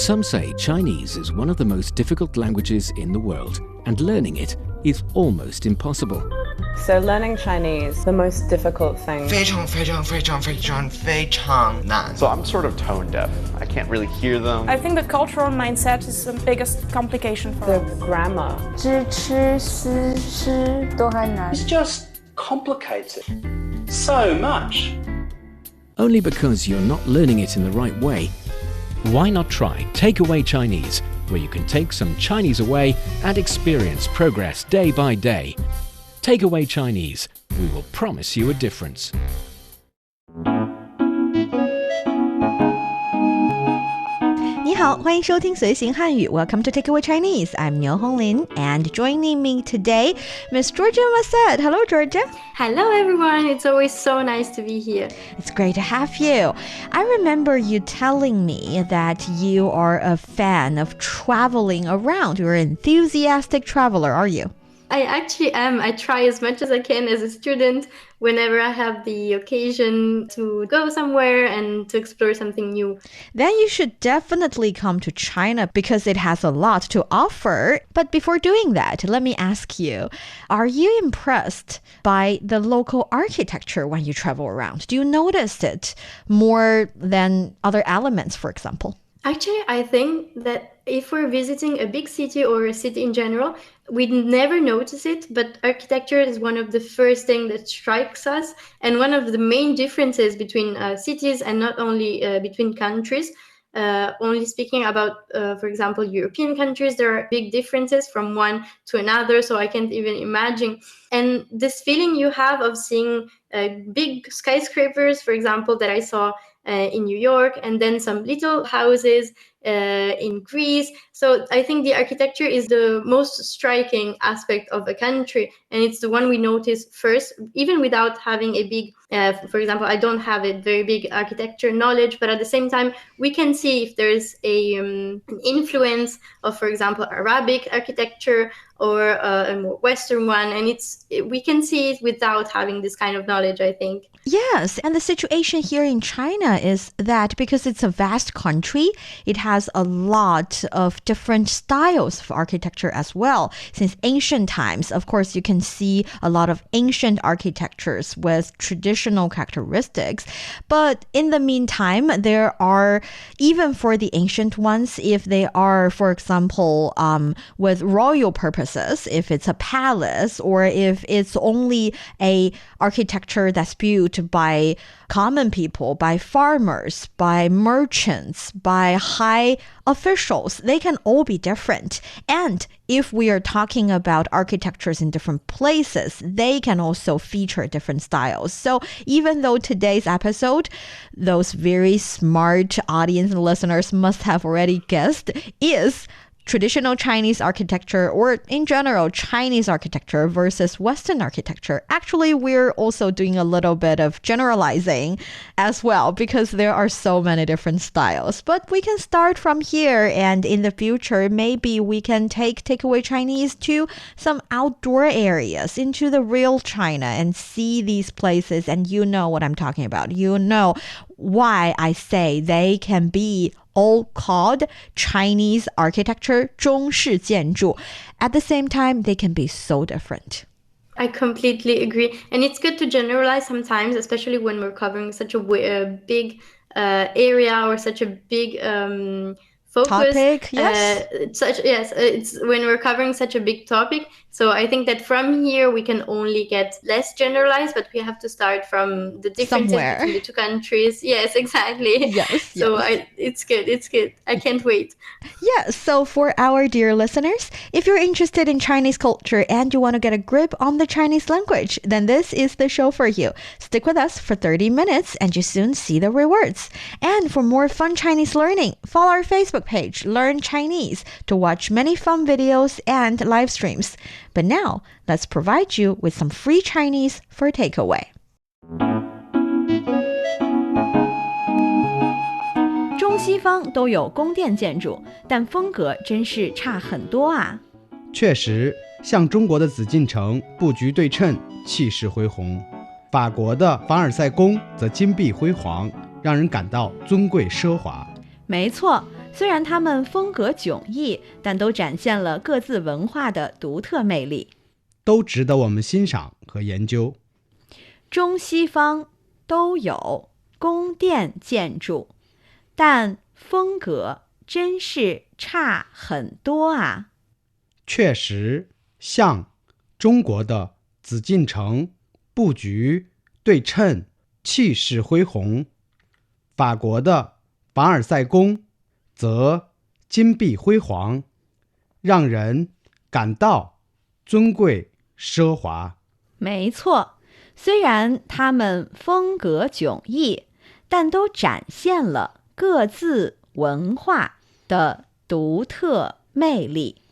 Some say Chinese is one of the most difficult languages in the world, and learning it is almost impossible. So learning Chinese, the most difficult thing. 非常非常非常非常非常难 So I'm sort of tone deaf. I can't really hear them. I think the cultural mindset is the biggest complication for The us. grammar. 知吃思诗都还难 It's just complicated so much. Only because you're not learning it in the right way. Why not try Takeaway Chinese, where you can take some Chinese away and experience progress day by day. Takeaway Chinese, we will promise you a difference. 你好，欢迎收听随行汉语 Welcome to Takeaway Chinese. I'm Niu Honglin, and joining me today, Miss Georgia Massad. Hello, Georgia. Hello, everyone. It's always so nice to be here. It's great to have you. I remember you telling me that you are a fan of traveling around. You're an enthusiastic traveler, are you? I actually am. I try as much as I can as a student whenever I have the occasion to go somewhere and to explore something new. Then you should definitely come to China because it has a lot to offer. But before doing that, let me ask you, are you impressed by the local architecture when you travel around? Do you notice it more than other elements, for example? Actually, I think that if we're visiting a big city or a city in general, we never notice it, but architecture is one of the first things that strikes us, and one of the main differences between cities and not only between countries. Only speaking about, for example, European countries, there are big differences from one to another, so I can't even imagine. And this feeling you have of seeing big skyscrapers, for example, that I saw in New York, and then some little houses in Greece. So I think the architecture is the most striking aspect of a country, and it's the one we notice first, even without having a big, for example, I don't have a very big architecture knowledge, but at the same time, we can see if there's an influence of, for example, Arabic architecture or a more Western one, and we can see it without having this kind of knowledge, I think. Yes, and the situation here in China is that because it's a vast country, it has a lot of different styles of architecture as well. Since ancient times, of course, you can see a lot of ancient architectures with traditional characteristics. But in the meantime, there are, even for the ancient ones, if they are, for example, with royal purposes, if it's a palace or if it's only a architecture that's built by common people, by farmers, by merchants, by high officials, they can all be different. And if we are talking about architectures in different places, they can also feature different styles. So even though today's episode, those very smart audience and listeners must have already guessed, is traditional Chinese architecture, or in general, Chinese architecture versus Western architecture. Actually, we're also doing a little bit of generalizing as well, because there are so many different styles. But we can start from here, and in the future, maybe we can take Takeaway Chinese to some outdoor areas, into the real China, and see these places. And you know what I'm talking about. You know why I say they can be all called Chinese architecture, 中西建筑. At the same time, they can be so different. I completely agree. And it's good to generalize sometimes, especially when we're covering such a big area or such a big focus. Topic, yes. It's when we're covering such a big topic. So I think that from here we can only get less generalized, but we have to start from the differences between the two countries. Yes, exactly. Yes. So yes. It's good. I can't wait. Yeah, so for our dear listeners, if you're interested in Chinese culture and you want to get a grip on the Chinese language, then this is the show for you. Stick with us for 30 minutes and you soon see the rewards. And for more fun Chinese learning, follow our Facebook page, Learn Chinese, to watch many fun videos and live streams. But now, let's provide you with some free Chinese for takeaway. 中西方都有宫殿建筑，但风格真是差很多啊。确实，像中国的紫禁城布局对称，气势恢宏；法国的凡尔赛宫则金碧辉煌，让人感到尊贵奢华。没错，虽然它们风格迥异，但都展现了各自文化的独特魅力，都值得我们欣赏和研究。中西方都有宫殿建筑，但风格真是差很多啊。确实，像中国的紫禁城布局对称，气势恢宏；法国的凡尔赛宫则金碧辉煌，让人感到尊贵奢华。没错，虽然它们风格迥异，但都展现了各自文化的独特魅力，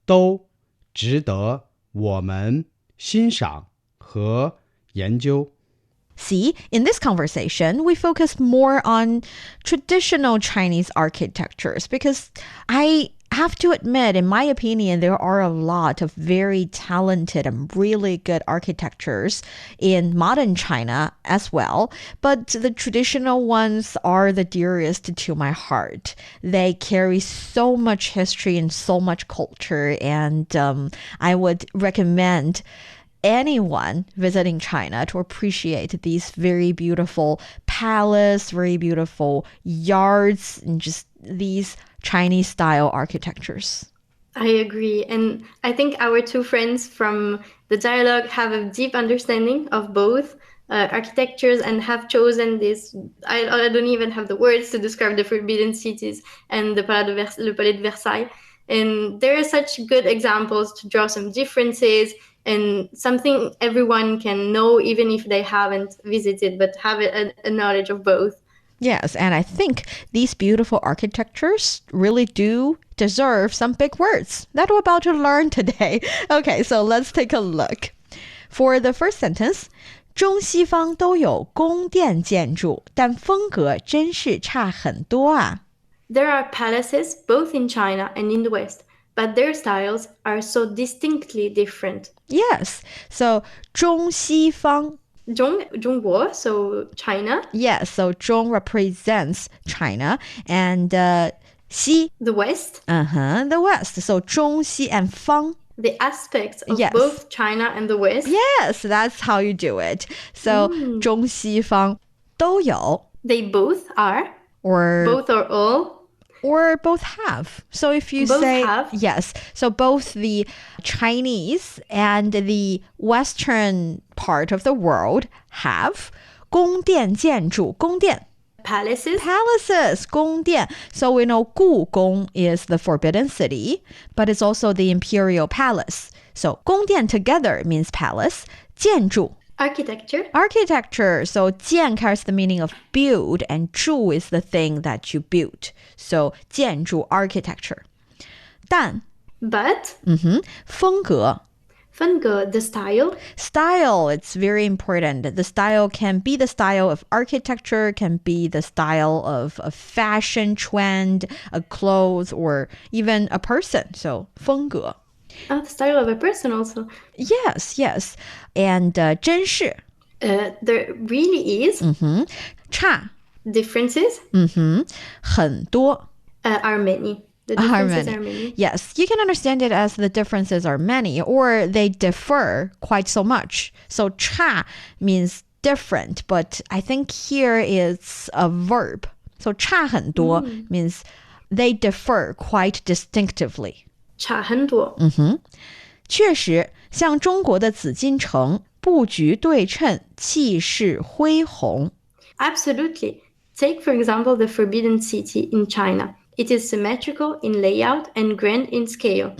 都值得我们欣赏和研究。See, in this conversation, we focus more on traditional Chinese architectures because I have to admit, in my opinion, there are a lot of very talented and really good architectures in modern China as well. But the traditional ones are the dearest to my heart. They carry so much history and so much culture, and I would recommend anyone visiting China to appreciate these very beautiful palace, very beautiful yards, and just these Chinese style architectures. I agree. And I think our two friends from the dialogue have a deep understanding of both architectures and have chosen this. I don't even have the words to describe the Forbidden Cities and the Palais de Versailles. And there are such good examples to draw some differences and something everyone can know even if they haven't visited, but have a knowledge of both. Yes, and I think these beautiful architectures really do deserve some big words that we're about to learn today. Okay, so let's take a look. For the first sentence, 中西方都有宫殿建筑，但风格真是差很多啊。There are palaces both in China and in the West, but their styles are so distinctly different. Yes, so 中西方 Zhōngguó, so China. Yes, so Zhōng represents China, and Xi, the West. The West. So 中西 and fāng. The aspects of Yes. both China and the West. Yes, that's how you do it. So 中西方都有. They both are. Or both or all. Or both have. So if you both say have. Yes, so both the Chinese and the Western part of the world have 宫殿建筑, 宫殿 Palaces. Palaces, 宫殿. So we know 故宫 is the forbidden city, but it's also the imperial palace. So 宫殿 together means palace. 建筑. Architecture. So 建 carries the meaning of build, and 筑 is the thing that you build. So 建筑 architecture. 但 But 风格 the style. Style, it's very important. The style can be the style of architecture, can be the style of a fashion trend, a clothes, or even a person. So 风格. The style of a person also. Yes. And 真是 there really is 差 differences 很多 are many. The differences are many. Yes, you can understand it as the differences are many, or they differ quite so much. So 差 means different, but I think here it's a verb. So 差很多 means they differ quite distinctively. 差很多。确实，像中国的紫禁城，布局对称，气势恢宏。Absolutely. Take, for example, the Forbidden City in China. It is symmetrical in layout and grand in scale.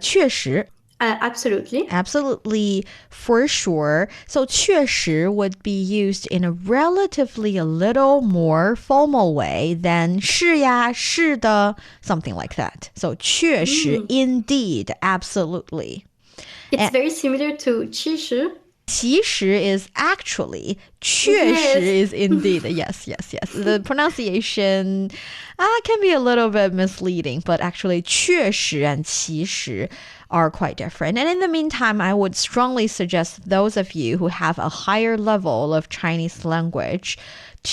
确实。Absolutely, for sure. So 确实 would be used in a relatively a little more formal way than 是呀,是的, something like that. So 确实 indeed, absolutely. It's very similar to 其实. 其实 is actually, 确实 is indeed. Yes. The pronunciation can be a little bit misleading, but actually 确实 and 其实 are quite different. And in the meantime, I would strongly suggest those of you who have a higher level of Chinese language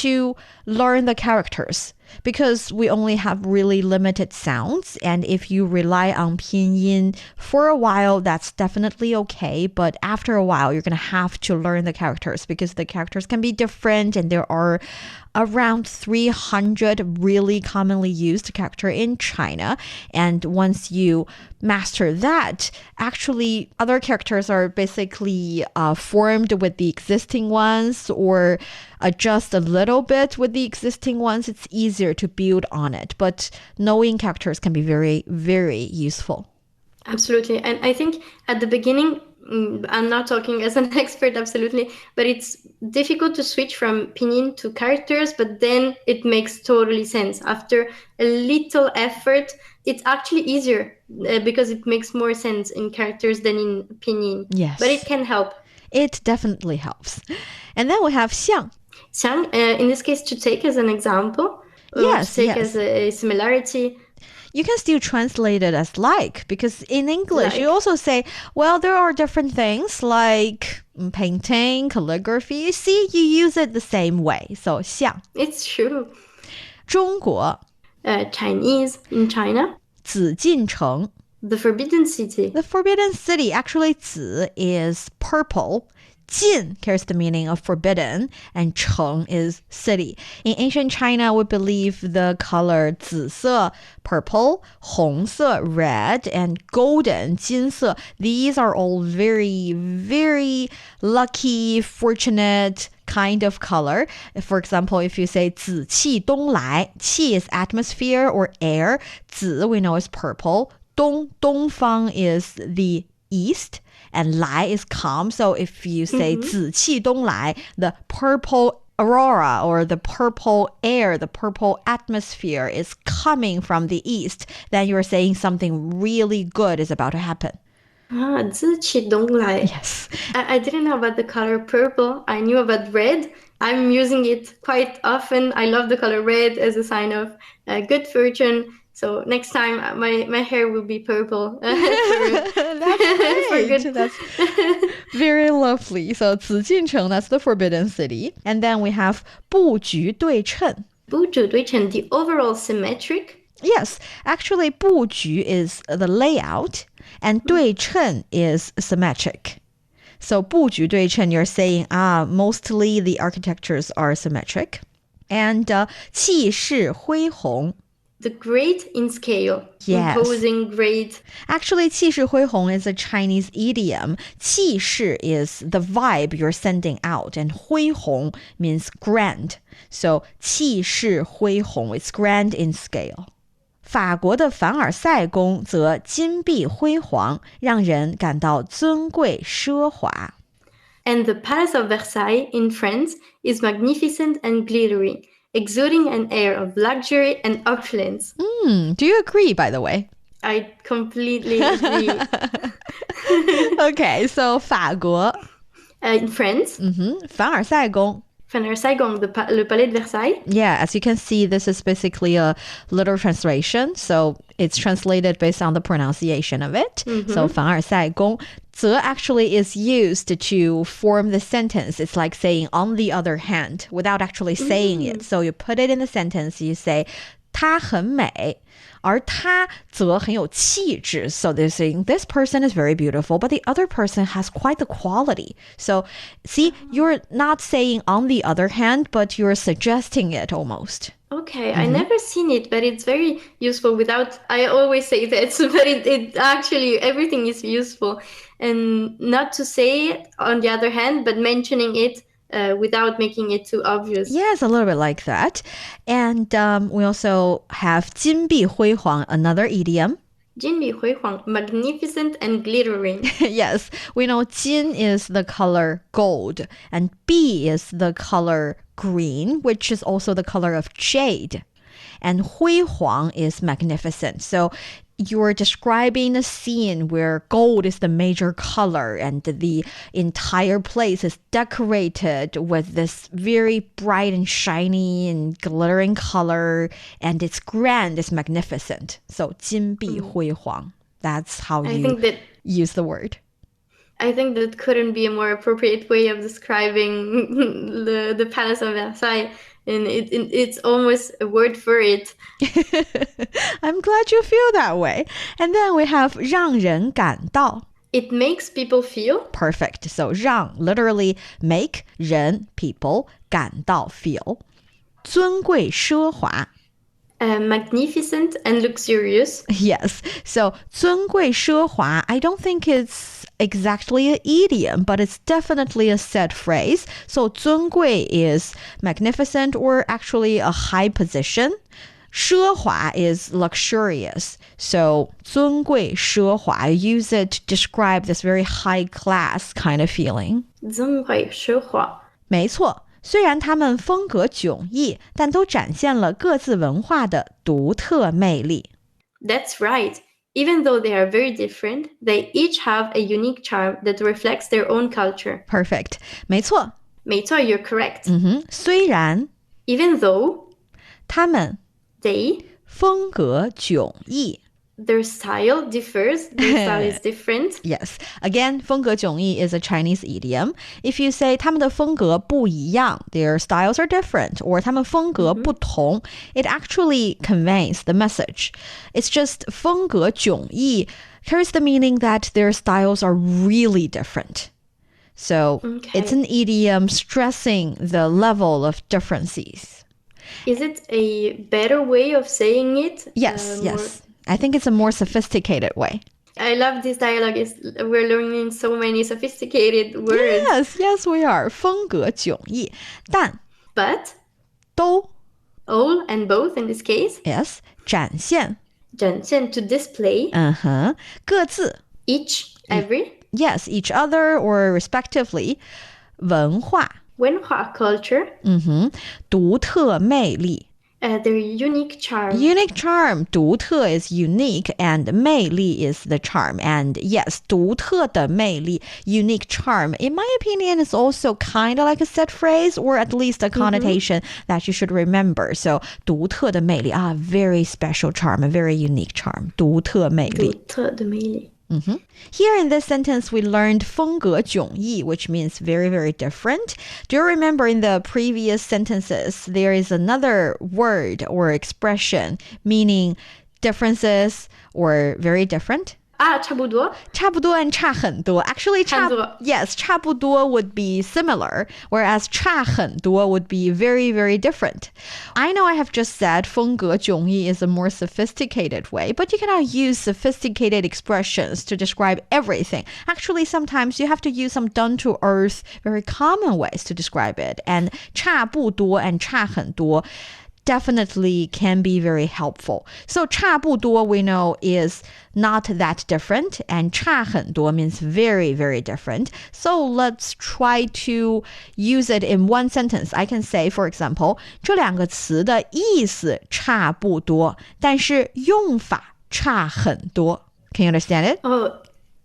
to learn the characters because we only have really limited sounds. And if you rely on pinyin for a while, that's definitely okay. But after a while, you're going to have to learn the characters because the characters can be different. And there are around 300 really commonly used character in China. And once you master that, actually other characters are basically formed with the existing ones or adjust a little bit with the existing ones. It's easier to build on it. But knowing characters can be very, very useful. Absolutely. And I think at the beginning, I'm not talking as an expert, absolutely, but it's difficult to switch from pinyin to characters, but then it makes totally sense. After a little effort, it's actually easier because it makes more sense in characters than in pinyin. Yes. But it can help. It definitely helps. And then we have xiàng. Xiàng, in this case, to take as an example, yes, to take as a similarity. You can still translate it as like, because in English, you also say, well, there are different things like painting, calligraphy. See, you use it the same way. So, 像. It's true. 中国. Chinese in China. 紫禁城. The Forbidden City. The Forbidden City. Actually, 紫 is purple. 禁 carries the meaning of forbidden, and 城 is city. In ancient China, we believe the color 紫色, purple, 红色, red, and golden, 金色. These are all very, very lucky, fortunate kind of color. For example, if you say 紫气东来, 气 is atmosphere or air. 紫 we know is purple. 东方 is the east. And 来 is come. So if you say 紫气东来, the purple aurora or the purple air, the purple atmosphere is coming from the east, then you're saying something really good is about to happen. 紫气东来. Yes. I didn't know about the color purple. I knew about red. I'm using it quite often. I love the color red as a sign of good fortune. So next time my hair will be purple. That's great. That's very lovely. So 紫禁城, that's the Forbidden City. And then we have 布局对称. 布局对称, the overall symmetric. Yes, actually 布局 is the layout and 对称 is symmetric. So 布局对称, you're saying mostly the architectures are symmetric. And 气势恢宏. The great in scale. Yes. Imposing great. Actually, 气势恢宏 is a Chinese idiom. 气势 is the vibe you're sending out, and 恢宏 means grand. So 气势恢宏 is grand in scale. 法国的凡尔赛宫则金碧辉煌，让人感到尊贵奢华。And the Palace of Versailles in France is magnificent and glittery, exuding an air of luxury and opulence. Do you agree, by the way? I completely agree. Okay, so 法国. In France. 凡尔赛宫. Versailles, le Palais de Versailles. Yeah, as you can see, this is basically a literal translation. So it's translated based on the pronunciation of it. So 凡尔赛宫. 则 actually is used to form the sentence. It's like saying on the other hand without actually saying it. So you put it in the sentence, you say 她很美. 而她则很有气质. So they're saying this person is very beautiful, but the other person has quite the quality. So see, you're not saying on the other hand, but you're suggesting it almost. Okay, I never seen it, but it's very useful without, I always say that, but it actually, everything is useful. And not to say it on the other hand, but mentioning it without making it too obvious. Yes, a little bit like that. And we also have 金碧辉煌, another idiom. 金碧辉煌, magnificent and glittering. Yes, we know 金 is the color gold and 碧 is the color green, which is also the color of jade. And 辉煌 is magnificent. So you're describing a scene where gold is the major color and the entire place is decorated with this very bright and shiny and glittering color, and it's grand, it's magnificent. So 金碧辉煌. That's how you use the word. I think that couldn't be a more appropriate way of describing the Palace of Versailles. and it's almost a word for it. I'm glad you feel that way. And then we have 让人感到. It makes people feel. Perfect. So 让 literally make 人 people 感到 feel. 尊贵奢华. Magnificent and luxurious. Yes. So 尊贵奢华, I don't think it's exactly an idiom, but it's definitely a set phrase. So 尊贵 is magnificent or actually a high position. 奢华 is luxurious. So 尊贵奢华, I use it to describe this very high class kind of feeling. 尊贵奢华. 没错，虽然他们风格迥异，但都展现了各自文化的独特魅力。 That's right. Even though they are very different, they each have a unique charm that reflects their own culture. Perfect. 没错。没错, you're correct. 虽然 Even though 他们 they 风格迥异 their style differs, their style is different. Yes. Again, 风格迥异 is a Chinese idiom. If you say 他们的风格不一样, their styles are different, or 他们风格不同, it actually conveys the message. It's just 风格迥异 carries the meaning that their styles are really different. So it's an idiom stressing the level of differences. Is it a better way of saying it? Yes, yes. I think it's a more sophisticated way. I love this dialogue. We're learning so many sophisticated words. Yes, we are. 风格迥异，但 But 都 all and both in this case. Yes, 展现 展现 to display. 各自 Each, every. Yes, each other or respectively. 文化文化 culture. 独特魅力 their unique charm. Unique charm. 独特 is unique and 魅力 is the charm. And yes, 独特的魅力 unique charm. In my opinion, is also kind of like a set phrase or at least a connotation that you should remember. So 独特的魅力 very special charm, a very unique charm. 独特魅力。独特的魅力。Here in this sentence, we learned 风格迥异, which means very, very different. Do you remember in the previous sentences, there is another word or expression meaning differences or very different? 差不多。差不多 and 差很多. Actually, 差不多 would be similar, whereas 差很多 would be very, very different. I know I have just said 风格迥异 is a more sophisticated way, but you cannot use sophisticated expressions to describe everything. Actually, sometimes you have to use some down-to-earth, very common ways to describe it. And 差不多 and 差很多 definitely can be very helpful. So 差不多 we know is not that different, and 差很多 means very, very different. So let's try to use it in one sentence. I can say, for example, 这两个词的意思差不多，但是用法差很多。Can you understand it? Oh,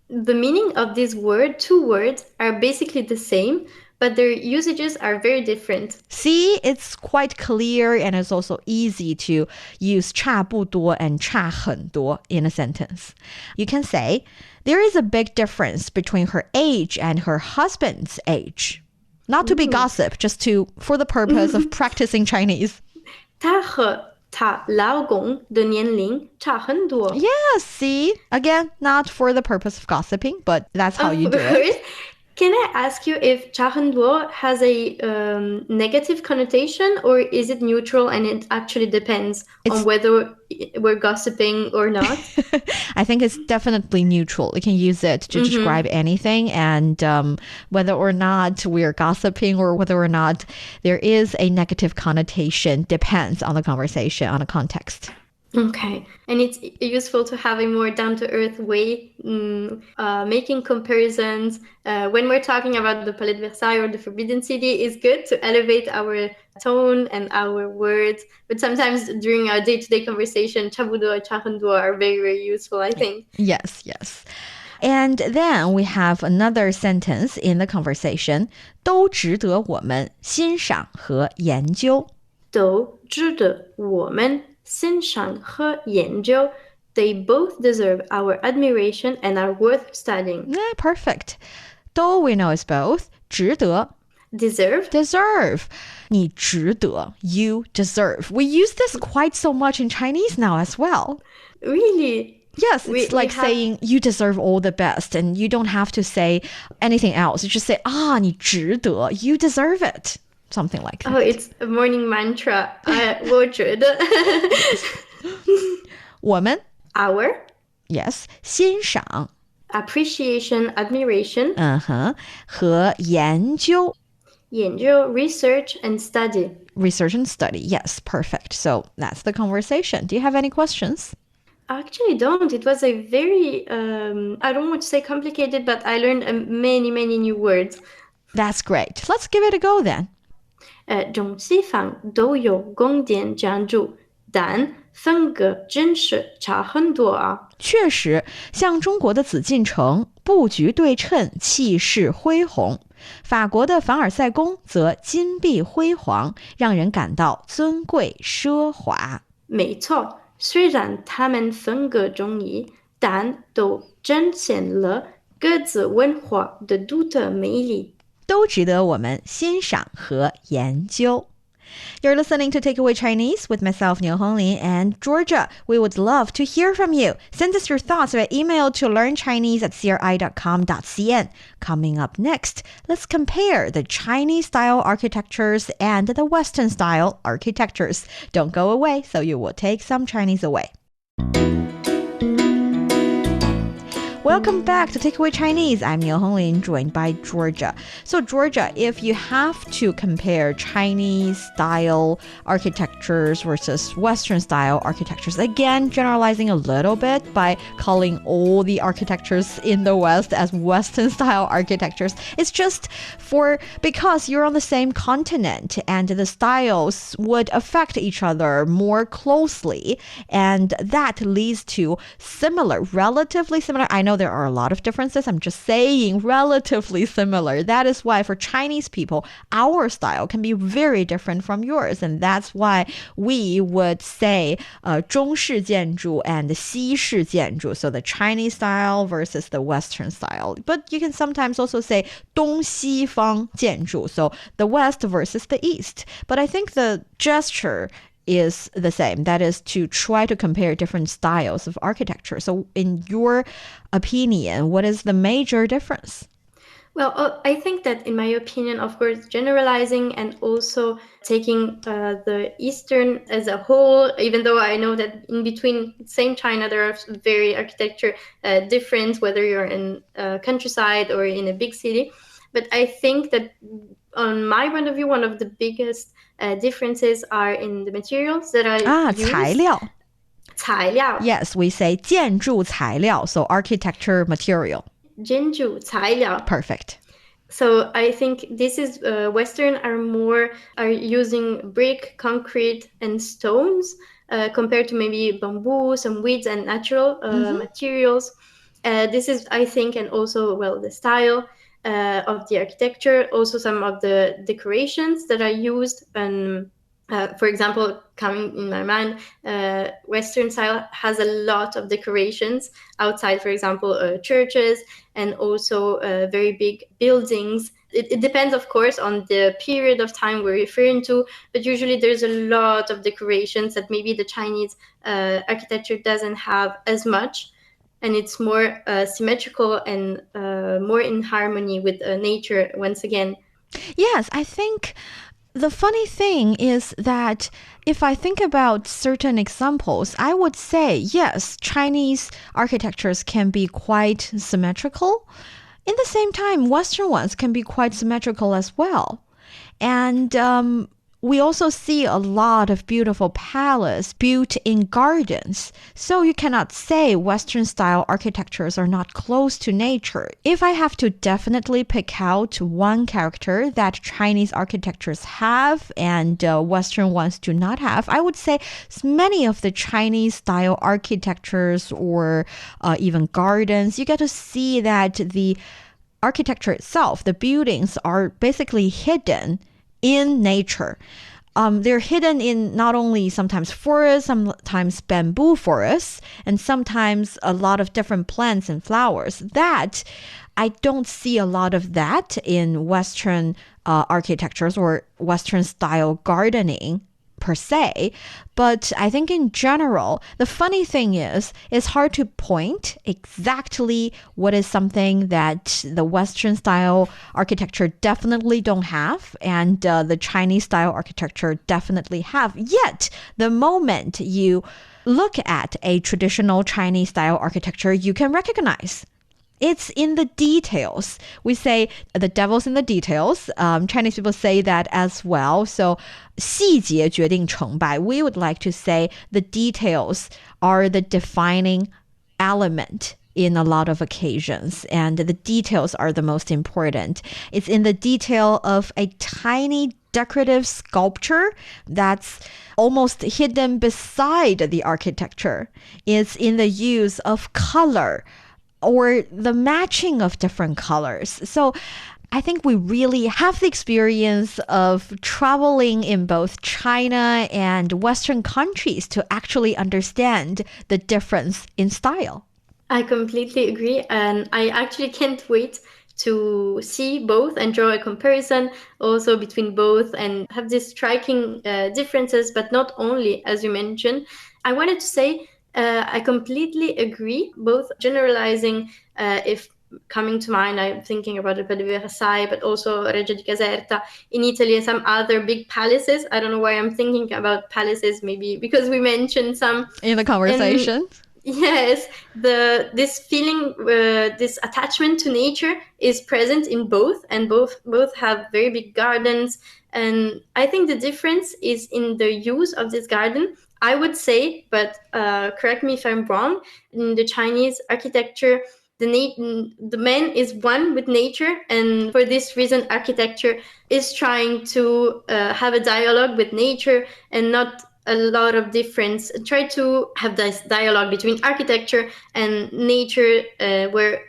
the meaning of this word, two words, are basically the same, but their usages are very different. See, it's quite clear and it's also easy to use 差不多 and 差很多 in a sentence. You can say, there is a big difference between her age and her husband's age. Not to be gossip, just for the purpose of practicing Chinese. 她和她老公的年龄差很多. Yes, see? Again, not for the purpose of gossiping, but that's how you do it. Can I ask you if 差很多 has a negative connotation, or is it neutral and it actually depends on whether we're gossiping or not? I think it's definitely neutral. You can use it to describe anything, and whether or not we're gossiping or whether or not there is a negative connotation depends on the conversation, on the context. Okay. And it's useful to have a more down-to-earth way, making comparisons. When we're talking about the Palais de Versailles or the Forbidden City, it's good to elevate our tone and our words. But sometimes during our day-to-day conversation, 差不多, 差很多 are very, very useful, I think. Yes, yes. And then we have another sentence in the conversation, 都值得我们欣赏和研究。都值得我们欣赏和研究. They both deserve our admiration and are worth studying. Perfect. 都 we know is both. 值得 Deserve. Deserve. 你值得. You deserve. We use this quite so much in Chinese now as well. Really? Yes, it's like saying you deserve all the best and you don't have to say anything else. You just say, 你值得. You deserve it. Something like that. Oh, it's a morning mantra. 我觉得我们 Our. Yes. 欣赏 Appreciation, admiration. 和研究研究 research and study. Research and study. Yes, perfect. So that's the conversation. Do you have any questions? I actually don't. It was a very, I don't want to say complicated, but I learned many, many new words. That's great. Let's give it a go then. 中西方都有宫殿建筑，但风格真是差很多啊。确实，像中国的紫禁城，布局对称，气势恢宏；法国的凡尔赛宫则金碧辉煌，让人感到尊贵奢华。没错，虽然它们风格迥异，但都展现了各自文化的独特魅力。都值得我们欣赏和研究。You're listening to Takeaway Chinese with myself, Niu Honglin, and Georgia. We would love to hear from you. Send us your thoughts by email to learnchinese@cri.com.cn. Coming up next, let's compare the Chinese-style architectures and the Western-style architectures. Don't go away, so you will take some Chinese away. Welcome back to Takeaway Chinese. I'm Niu Honglin, joined by Georgia. So Georgia, if you have to compare Chinese-style architectures versus Western-style architectures, again, generalizing a little bit by calling all the architectures in the West as Western-style architectures, it's just because you're on the same continent and the styles would affect each other more closely, and that leads to relatively similar. I know there are a lot of differences. I'm just saying relatively similar. That is why for Chinese people, our style can be very different from yours. And that's why we would say 中式建筑 and 西式建筑. So the Chinese style versus the Western style. But you can sometimes also say 中西方建筑. So the West versus the East. But I think the gesture is the same. That is to try to compare different styles of architecture. So in your opinion, what is the major difference? Well, I think that in my opinion, of course, generalizing and also taking the Eastern as a whole, even though I know that in between same China, there are very architecture different, whether you're in countryside or in a big city. But I think that on my point of view, one of the biggest differences are in the materials that are used. 材料. 材料. Yes, we say 建筑材料, so architecture material. 建筑材料. Perfect. So I think this is Western are using brick, concrete, and stones compared to maybe bamboo, some woods and natural materials. This is, I think, and also the style of the architecture, also some of the decorations that are used. And for example, coming in my mind, Western style has a lot of decorations outside, for example, churches and also very big buildings. It depends, of course, on the period of time we're referring to, but usually there's a lot of decorations that maybe the Chinese architecture doesn't have as much. And it's more symmetrical and more in harmony with nature once again. Yes, I think the funny thing is that if I think about certain examples, I would say, yes, Chinese architectures can be quite symmetrical. In the same time, Western ones can be quite symmetrical as well. And we also see a lot of beautiful palaces built in gardens. So you cannot say Western-style architectures are not close to nature. If I have to definitely pick out one character that Chinese architectures have and Western ones do not have, I would say many of the Chinese-style architectures or even gardens, you get to see that the architecture itself, the buildings are basically hidden in nature. They're hidden in not only sometimes forests, sometimes bamboo forests, and sometimes a lot of different plants and flowers. That I don't see a lot of that in Western architectures or Western style gardening per se, but I think in general, the funny thing is, it's hard to point exactly what is something that the Western style architecture definitely don't have and the Chinese style architecture definitely have. Yet, the moment you look at a traditional Chinese style architecture, you can recognize it's in the details. We say the devil's in the details. Chinese people say that as well. So 细节决定成败. We would like to say the details are the defining element in a lot of occasions, and the details are the most important. It's in the detail of a tiny decorative sculpture that's almost hidden beside the architecture. It's in the use of color or the matching of different colors. So I think we really have the experience of traveling in both China and Western countries to actually understand the difference in style. I completely agree, and I actually can't wait to see both and draw a comparison also between both and have these striking differences, but not only, as you mentioned. I wanted to say I completely agree, both generalizing, if coming to mind, I'm thinking about the Palace of Versailles, but also Reggia di Caserta in Italy and some other big palaces. I don't know why I'm thinking about palaces, maybe because we mentioned some in the conversation. Yes, this feeling, this attachment to nature is present in both, and both have very big gardens. And I think the difference is in the use of this garden. I would say, but correct me if I'm wrong, in the Chinese architecture, the man is one with nature, and for this reason, architecture is trying to have a dialogue with nature and not a lot of difference. Try to have this dialogue between architecture and nature, where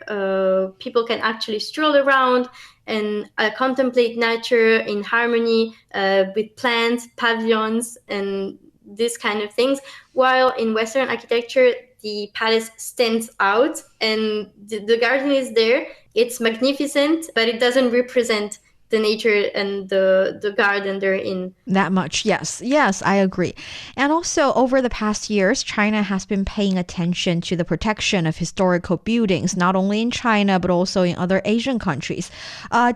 people can actually stroll around and contemplate nature in harmony with plants, pavilions, and these kind of things. While in Western architecture, the palace stands out and the garden is there. It's magnificent, but it doesn't represent the nature and the garden they're in. That much, yes. Yes, I agree. And also, over the past years, China has been paying attention to the protection of historical buildings, not only in China, but also in other Asian countries.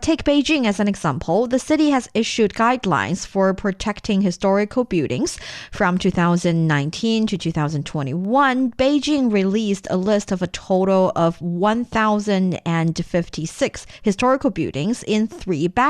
Take Beijing as an example. The city has issued guidelines for protecting historical buildings. From 2019 to 2021, Beijing released a list of a total of 1,056 historical buildings in 3 batches.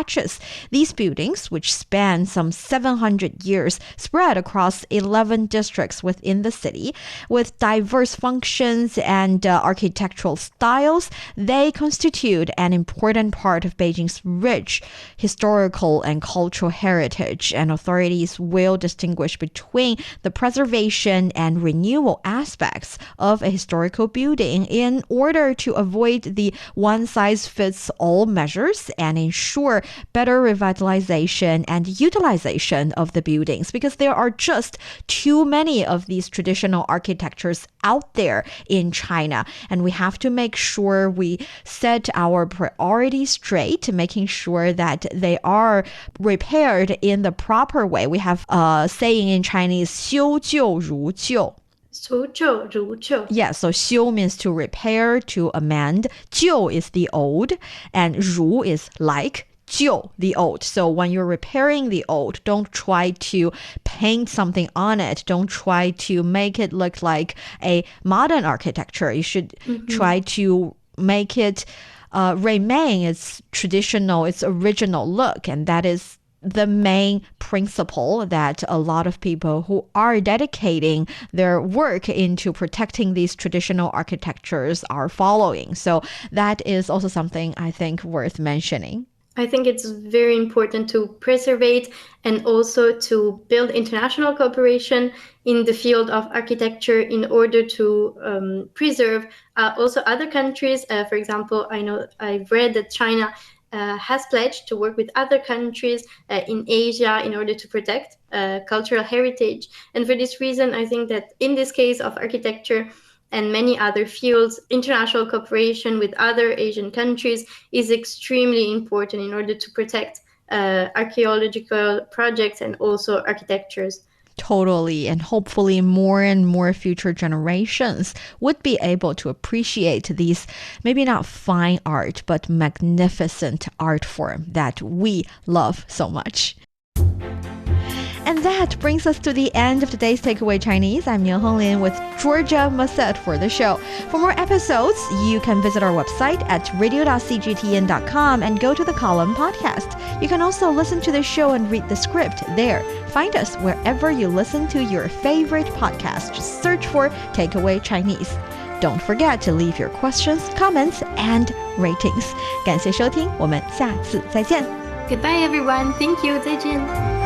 These buildings, which span some 700 years, spread across 11 districts within the city. With diverse functions and architectural styles, they constitute an important part of Beijing's rich historical and cultural heritage, and authorities will distinguish between the preservation and renewal aspects of a historical building in order to avoid the one-size-fits-all measures and ensure better revitalization and utilization of the buildings, because there are just too many of these traditional architectures out there in China, and we have to make sure we set our priorities straight, making sure that they are repaired in the proper way. We have a saying in Chinese, 修旧如旧. 修旧如旧. Yeah, so 修 means to repair, to amend. 旧 is the old, and 如 is like. 旧, the old. So when you're repairing the old, don't try to paint something on it. Don't try to make it look like a modern architecture. You should try to make it remain its traditional, its original look. And that is the main principle that a lot of people who are dedicating their work into protecting these traditional architectures are following. So that is also something I think worth mentioning. I think it's very important to preserve and also to build international cooperation in the field of architecture in order to preserve also other countries. For example, I know I've read that China has pledged to work with other countries in Asia in order to protect cultural heritage. And for this reason, I think that in this case of architecture and many other fields, international cooperation with other Asian countries is extremely important in order to protect archaeological projects and also architectures. Totally. And hopefully more and more future generations would be able to appreciate these, maybe not fine art, but magnificent art form that we love so much. And that brings us to the end of today's Takeaway Chinese. I'm Mian Honglin with Georgia Massette for the show. For more episodes, you can visit our website at radio.cgtn.com and go to the column podcast. You can also listen to the show and read the script there. Find us wherever you listen to your favorite podcast. Just search for Takeaway Chinese. Don't forget to leave your questions, comments, and ratings. 感谢收听，我们下次再见。 Goodbye everyone. Thank you. 再见。